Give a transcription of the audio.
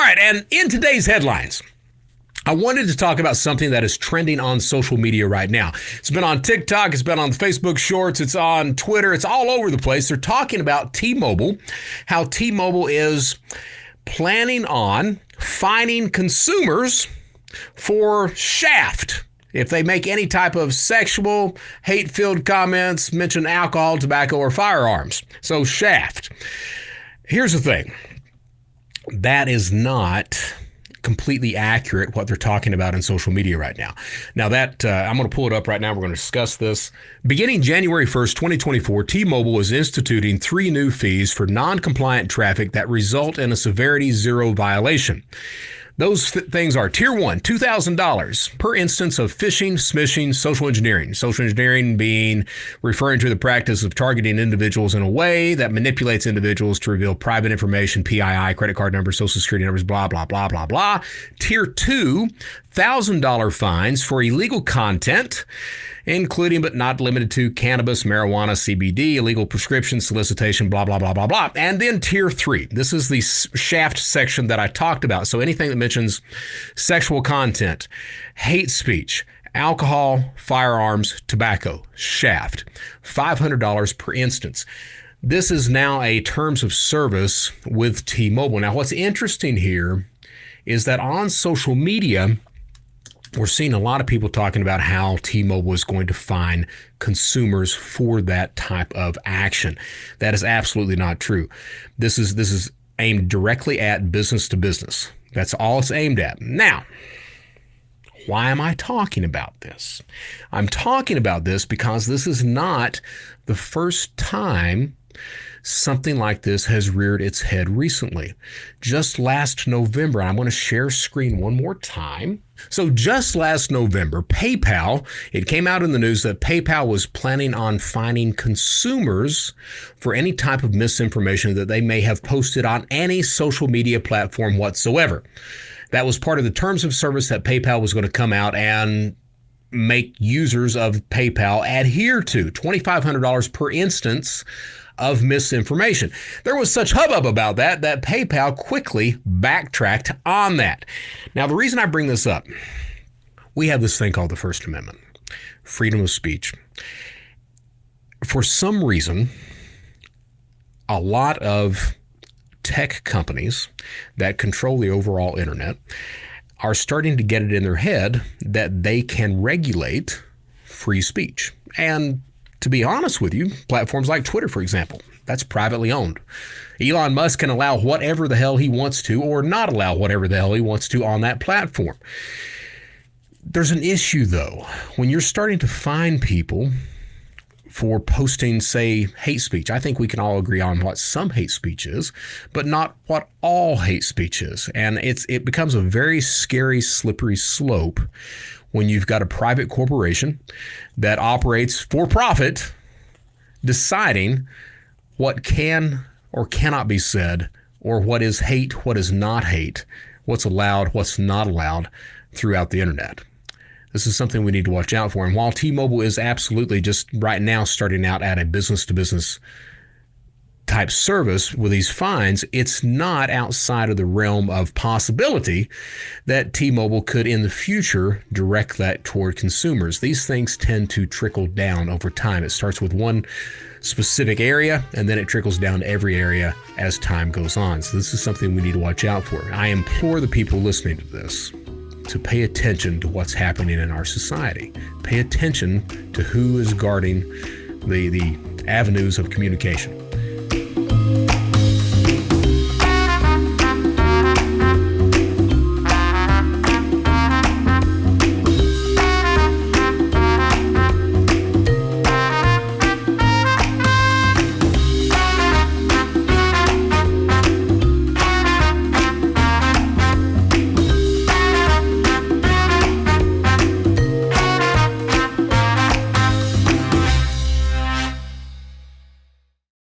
right, and in today's headlines, I wanted to talk about something that is trending on social media right now. It's been on TikTok, it's been on Facebook Shorts, it's on Twitter, it's all over the place. They're talking about T-Mobile, how T-Mobile is planning on fining consumers for Shaft if they make any type of sexual, hate-filled comments, mention alcohol, tobacco, or firearms. So Shaft. Here's the thing. That is not completely accurate what they're talking about in social media right now. Now that I'm going to pull it up right now. We're going to discuss this. Beginning January 1st, 2024, T-Mobile is instituting 3 new fees for non-compliant traffic that result in a severity 0 violation. Those things are Tier 1, $2,000 per instance of phishing, smishing, social engineering. Social engineering being referring to the practice of targeting individuals in a way that manipulates individuals to reveal private information, PII, credit card numbers, social security numbers, blah, blah, blah, blah, blah. Tier 2, $1,000 fines for illegal content, including but not limited to cannabis, marijuana, CBD, illegal prescription, solicitation, blah, blah, blah, blah, blah. And then Tier 3. This is the Shaft section that I talked about. So anything that mentions sexual content, hate speech, alcohol, firearms, tobacco, Shaft, $500 per instance. This is now a terms of service with T-Mobile. Now, what's interesting here is that on social media, we're seeing a lot of people talking about how T-Mobile is going to fine consumers for that type of action. That is absolutely not true. This is aimed directly at business to business. That's all it's aimed at. Now, why am I talking about this? I'm talking about this because this is not the first time something like this has reared its head recently. Just last November, I'm going to share screen one more time. So just last November, PayPal, it came out in the news that PayPal was planning on fining consumers for any type of misinformation that they may have posted on any social media platform whatsoever. That was part of the terms of service that PayPal was going to come out and make users of PayPal adhere to, $2,500 per instance of misinformation. There was such hubbub about that PayPal quickly backtracked on that. Now, the reason I bring this up, we have this thing called the First Amendment, freedom of speech. For some reason, a lot of tech companies that control the overall internet are starting to get it in their head that they can regulate free speech. And to be honest with you, platforms like Twitter, for example, that's privately owned. Elon Musk can allow whatever the hell he wants to or not allow whatever the hell he wants to on that platform. There's an issue, though, when you're starting to fine people for posting, say, hate speech. I think we can all agree on what some hate speech is, but not what all hate speech is. And it becomes a very scary, slippery slope when you've got a private corporation that operates for profit deciding what can or cannot be said, or what is hate, what is not hate, what's allowed, what's not allowed throughout the internet. This is something we need to watch out for. And while T-Mobile is absolutely just right now starting out at a business-to-business type service with these fines, it's not outside of the realm of possibility that T-Mobile could in the future direct that toward consumers. These things tend to trickle down over time. It starts with one specific area, and then it trickles down to every area as time goes on. So this is something we need to watch out for. I implore the people listening to this to pay attention to what's happening in our society. Pay attention to who is guarding the avenues of communication.